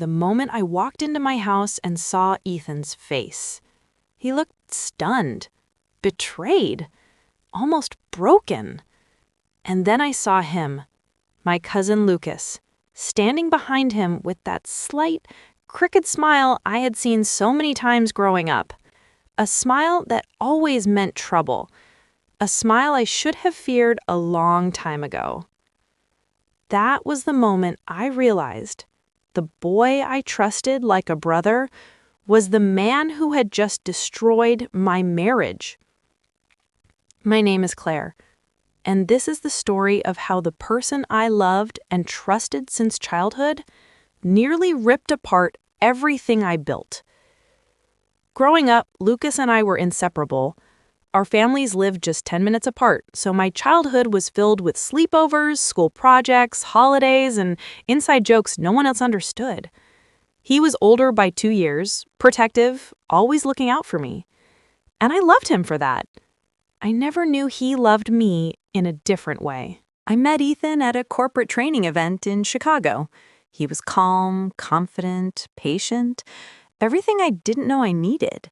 the moment I walked into my house and saw Ethan's face. He looked stunned, betrayed, almost broken. And then I saw him, my cousin Lucas, standing behind him with that slight, crooked smile I had seen so many times growing up. A smile that always meant trouble. A smile I should have feared a long time ago. That was the moment I realized the boy I trusted like a brother was the man who had just destroyed my marriage. My name is Claire, and this is the story of how the person I loved and trusted since childhood nearly ripped apart everything I built. Growing up, Lucas and I were inseparable. Our families lived just 10 minutes apart, so my childhood was filled with sleepovers, school projects, holidays, and inside jokes no one else understood. He was older by 2 years, protective, always looking out for me. And I loved him for that. I never knew he loved me in a different way. I met Ethan at a corporate training event in Chicago. He was calm, confident, patient, everything I didn't know I needed.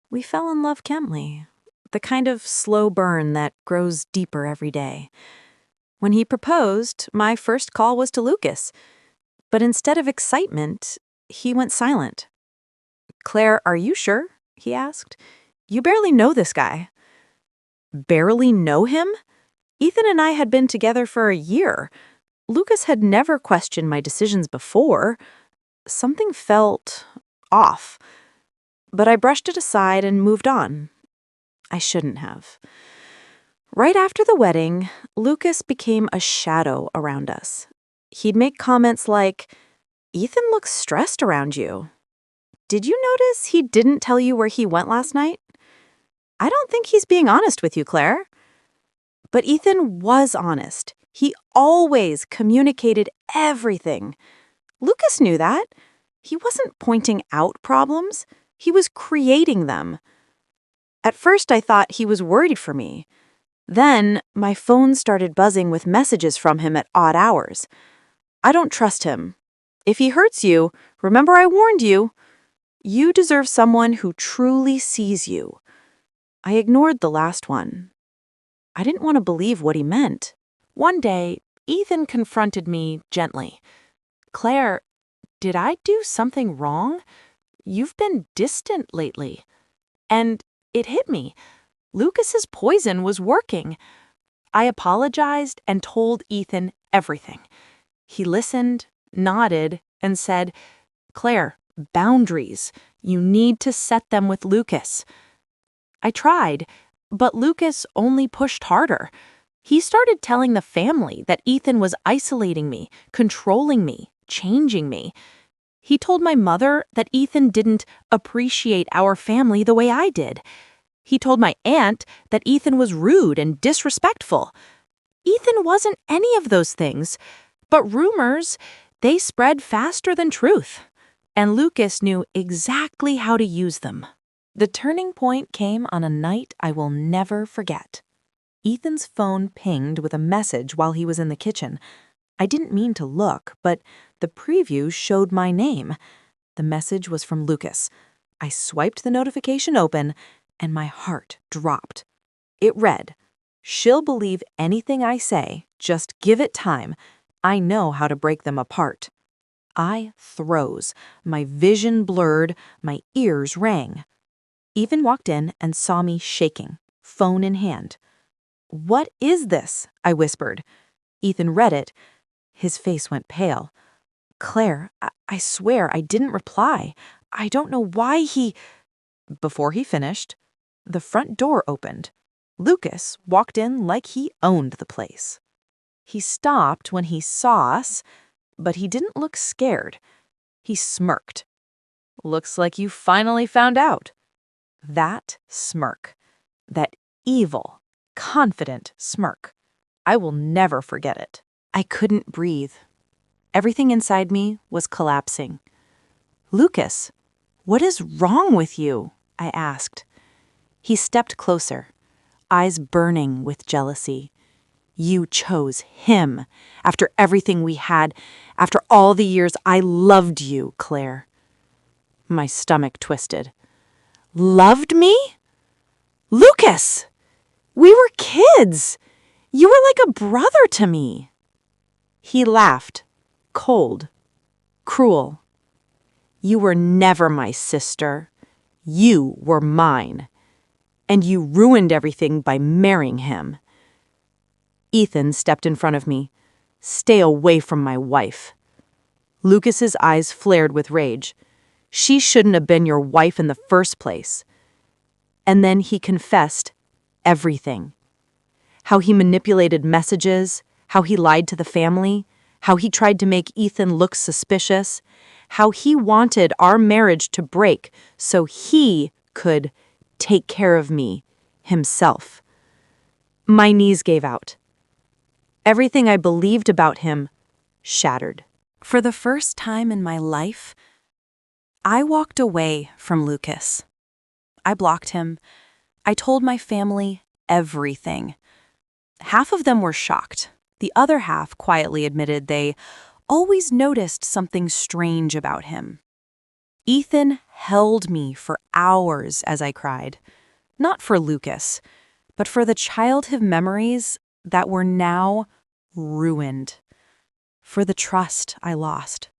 We fell in love chemically. The kind of slow burn that grows deeper every day. When he proposed, my first call was to Lucas. But instead of excitement, he went silent. "Claire, are you sure?" he asked. "You barely know this guy." Barely know him? Ethan and I had been together for a year. Lucas had never questioned my decisions before. Something felt off. But I brushed it aside and moved on. I shouldn't have. Right after the wedding, Lucas became a shadow around us. He'd make comments like, "Ethan looks stressed around you. Did you notice he didn't tell you where he went last night? I don't think he's being honest with you, Claire." But Ethan was honest. He always communicated everything. Lucas knew that. He wasn't pointing out problems. He was creating them. At first, I thought he was worried for me. Then, my phone started buzzing with messages from him at odd hours. "I don't trust him. If he hurts you, remember I warned you. You deserve someone who truly sees you." I ignored the last one. I didn't want to believe what he meant. One day, Ethan confronted me gently. "Claire, did I do something wrong? You've been distant lately." And it hit me. Lucas's poison was working. I apologized and told Ethan everything. He listened, nodded, and said, "Claire, boundaries. You need to set them with Lucas." I tried, but Lucas only pushed harder. He started telling the family that Ethan was isolating me, controlling me, changing me. He told my mother that Ethan didn't appreciate our family the way I did. He told my aunt that Ethan was rude and disrespectful. Ethan wasn't any of those things, but rumors, they spread faster than truth. And Lucas knew exactly how to use them. The turning point came on a night I will never forget. Ethan's phone pinged with a message while he was in the kitchen. I didn't mean to look, but the preview showed my name. The message was from Lucas. I swiped the notification open, and my heart dropped. It read, "She'll believe anything I say. Just give it time. I know how to break them apart." I froze. My vision blurred. My ears rang. Ethan walked in and saw me shaking, phone in hand. "What is this?" I whispered. Ethan read it. His face went pale. "Claire, I swear I didn't reply. I don't know why he—" Before he finished, the front door opened. Lucas walked in like he owned the place. He stopped when he saw us, but he didn't look scared. He smirked. "Looks like you finally found out." That smirk. That evil, confident smirk. I will never forget it. I couldn't breathe. Everything inside me was collapsing. "Lucas, what is wrong with you?" I asked. He stepped closer, eyes burning with jealousy. You chose him. After everything we had, after all the years I loved you, Claire. My stomach twisted. Loved me? Lucas! We were kids. You were like a brother to me. He laughed, cold, cruel. You were never my sister. You were mine. And you ruined everything by marrying him. Ethan stepped in front of me. Stay away from my wife. Lucas's eyes flared with rage. She shouldn't have been your wife in the first place. And then he confessed everything. How he manipulated messages, how he lied to the family, how he tried to make Ethan look suspicious, how he wanted our marriage to break so he could take care of me himself. My knees gave out. Everything I believed about him shattered. For the first time in my life, I walked away from Lucas. I blocked him. I told my family everything. Half of them were shocked. The other half quietly admitted they always noticed something strange about him. Ethan held me for hours as I cried. Not for Lucas, but for the childhood memories that were now ruined. For the trust I lost.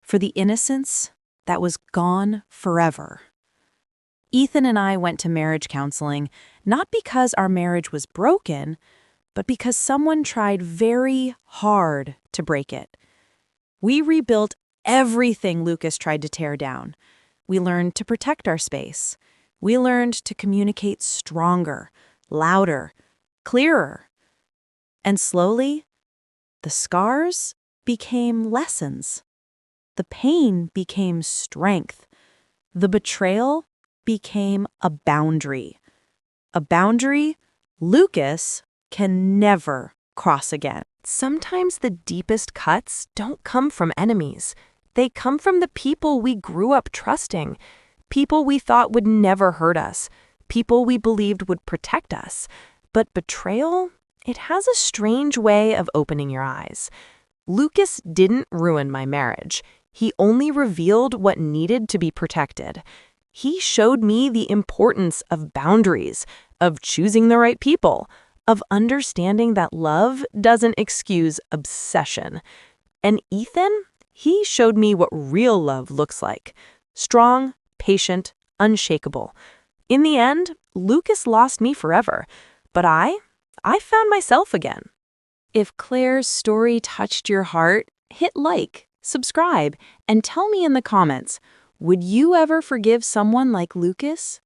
For the innocence that was gone forever. Ethan and I went to marriage counseling, not because our marriage was broken, but because someone tried very hard to break it. We rebuilt everything Lucas tried to tear down. We learned to protect our space. We learned to communicate stronger, louder, clearer. And slowly, the scars became lessons. The pain became strength. The betrayal became a boundary. A boundary Lucas can never cross again. Sometimes the deepest cuts don't come from enemies. They come from the people we grew up trusting, people we thought would never hurt us, people we believed would protect us. But betrayal, it has a strange way of opening your eyes. Lucas didn't ruin my marriage. He only revealed what needed to be protected. He showed me the importance of boundaries, of choosing the right people, of understanding that love doesn't excuse obsession. And Ethan, he showed me what real love looks like. Strong, patient, unshakable. In the end, Lucas lost me forever, but I found myself again. If Claire's story touched your heart, hit like, subscribe, and tell me in the comments, would you ever forgive someone like Lucas?